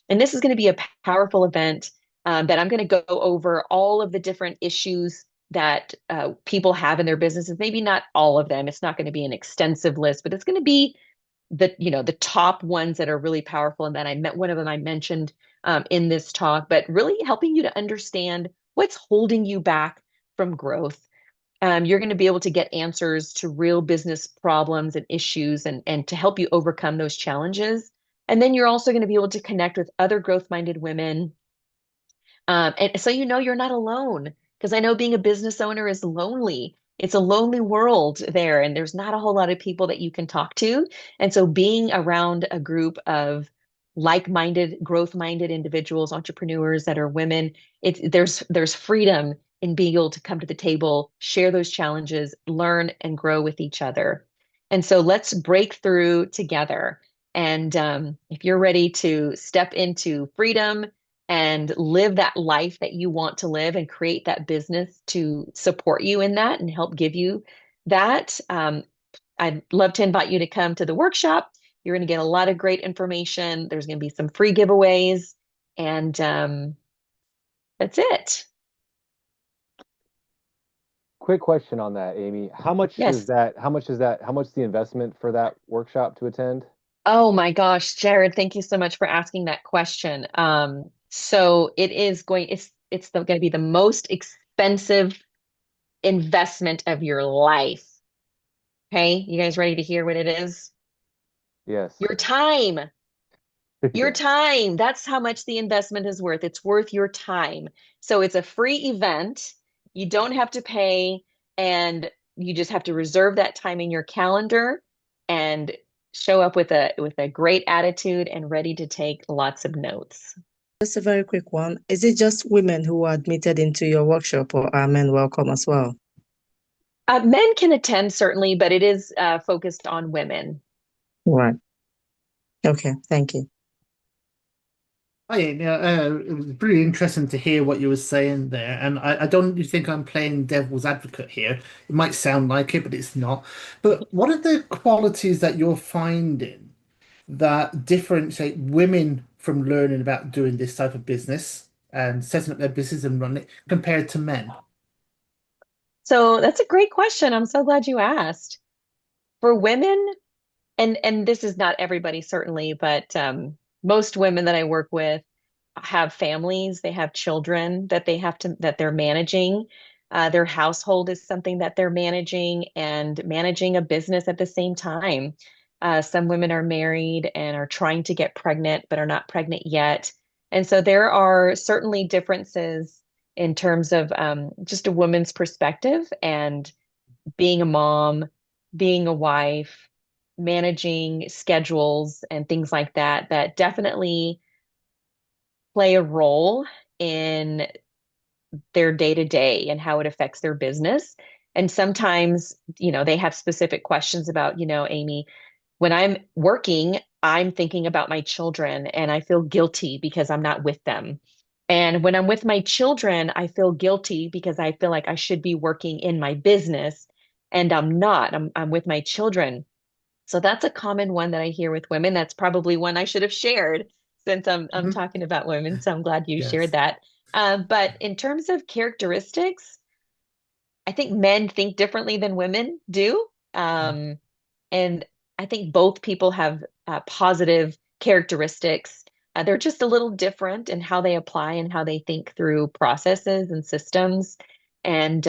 And this is going to be a powerful event that I'm going to go over all of the different issues that people have in their businesses. Maybe not all of them. It's not going to be an extensive list, but it's going to be the top ones that are really powerful. And then I met one of them I mentioned in this talk, but really helping you to understand what's holding you back from growth. You're going to be able to get answers to real business problems and issues and to help you overcome those challenges. And then you're also going to be able to connect with other growth-minded women. And so you know you're not alone, because I know being a business owner is lonely. It's a lonely world there, and there's not a whole lot of people that you can talk to. And so being around a group of like-minded, growth-minded individuals, entrepreneurs that are women, there's freedom in being able to come to the table, share those challenges, learn and grow with each other. And so let's break through together. And if you're ready to step into freedom and live that life that you want to live and create that business to support you in that and help give you that, I'd love to invite you to come to the workshop. You're going to get a lot of great information. There's going to be some free giveaways, and that's it. Quick question on that, Amy. Yes. How much is the investment for that workshop to attend? Oh my gosh, Jared, thank you so much for asking that question. So going to be the most expensive investment of your life. Okay, you guys ready to hear what it is? Yes. Your time. Your Yeah. time. That's how much the investment is worth. It's worth your time. So it's a free event. You don't have to pay, and you just have to reserve that time in your calendar and show up with a great attitude and ready to take lots of notes. Just a very quick one. Is it just women who are admitted into your workshop, or are men welcome as well? Men can attend certainly, but it is focused on women. Right. Okay. Thank you. Hi, Amy. It was really interesting to hear what you were saying there, and I don't think I'm playing devil's advocate here. It might sound like it, but it's not. But what are the qualities that you're finding that differentiate women from learning about doing this type of business and setting up their business and running it compared to men? So that's a great question. I'm so glad you asked. For women, and this is not everybody certainly, but most women that I work with have families, they have children that they're managing. Their household is something that they're managing and managing a business at the same time. Some women are married and are trying to get pregnant, but are not pregnant yet. And so there are certainly differences in terms of just a woman's perspective and being a mom, being a wife, managing schedules and things like that, that definitely play a role in their day to day and how it affects their business. And sometimes, they have specific questions about, Amy, when I'm working, I'm thinking about my children and I feel guilty because I'm not with them. And when I'm with my children, I feel guilty because I feel like I should be working in my business and I'm not. I'm with my children. So that's a common one that I hear with women. That's probably one I should have shared since I'm Mhm. talking about women. So I'm glad you shared Yes. that. But in terms of characteristics, I think men think differently than women do. And I think both people have positive characteristics. They're just a little different in how they apply and how they think through processes and systems. And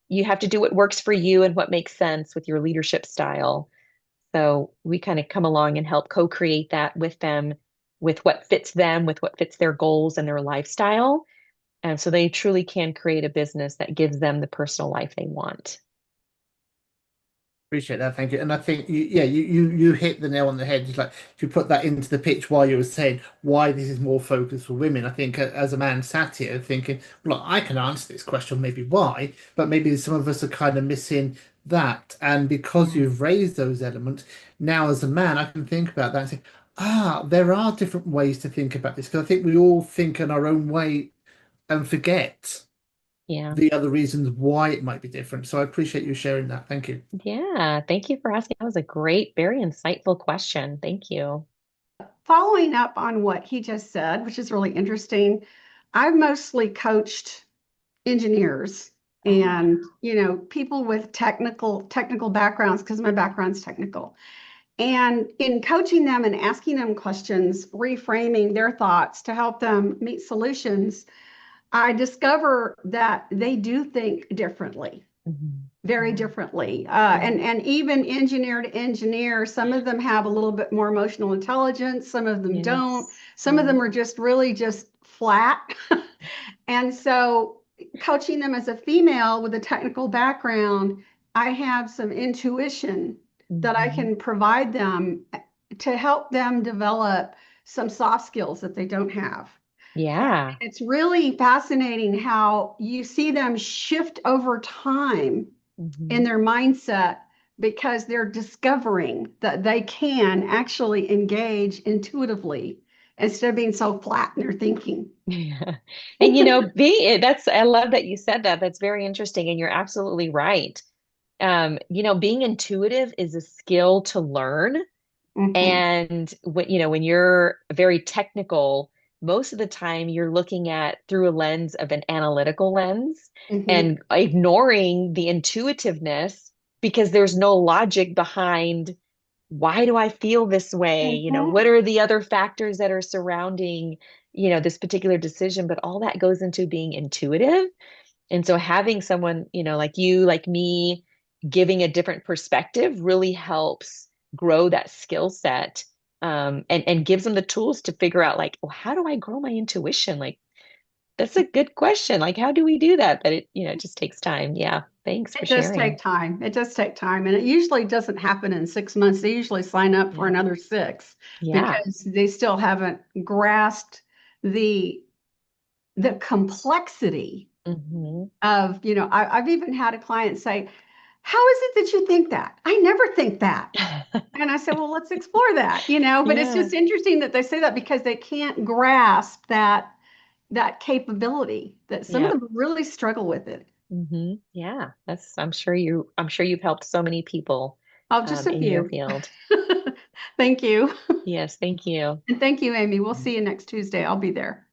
you have to do what works for you and what makes sense with your leadership style. So we kind of come along and help co-create that with them, with what fits their goals and their lifestyle. And so they truly can create a business that gives them the personal life they want. Appreciate that, thank you. And I think you hit the nail on the head. Just like if you put that into the pitch while you were saying why this is more focused for women, I think as a man sat here thinking, well, I can answer this question, maybe why, but maybe some of us are kind of missing that. And because Yeah. you've raised those elements, now as a man, I can think about that and say, there are different ways to think about this. Because I think we all think in our own way and forget Yeah. the other reasons why it might be different. So I appreciate you sharing that. Thank you. Yeah. Thank you for asking. That was a great, very insightful question. Thank you. following up on what he just said, which is really interesting, I've mostly coached engineers and people with technical backgrounds because my background's technical. And in coaching them and asking them questions, reframing their thoughts to help them meet solutions, I discover that they do think differently, very differently. And even engineer to engineer, some of them have a little bit more emotional intelligence, some of them don't. Some of them are just really just flat. And so coaching them as a female with a technical background, I have some intuition that I can provide them to help them develop some soft skills that they don't have. Yeah. It's really fascinating how you see them shift over time in their mindset because they're discovering that they can actually engage intuitively instead of being so flat in their thinking. Yeah. And I love that you said that. That's very interesting. And you're absolutely right. Being intuitive is a skill to learn. And when you're very technical, most of the time you're looking at through a lens of an analytical lens and ignoring the intuitiveness because there's no logic behind why do I feel this way? What are the other factors that are surrounding, this particular decision? But all that goes into being intuitive. And so having someone, like you, like me, giving a different perspective really helps grow that skill set, and gives them the tools to figure out like, well, how do I grow my intuition? Like, that's a good question. Like, how do we do that? But it just takes time. Yeah. Thanks for It does sharing. take time. It does take time. And it usually doesn't happen in 6 months. They usually sign up for another 6 Yeah. because they still haven't grasped the complexity of, I've even had a client say, how is it that you think that? I never think that. And I said, well, let's explore that, but it's just interesting that they say that because they can't grasp that capability that some of them really struggle with it. Yeah. I'm sure you've helped so many people Oh, just a in your few. field. Thank you. Yes, thank you. And thank you, Amy. We'll see you next Tuesday. I'll be there.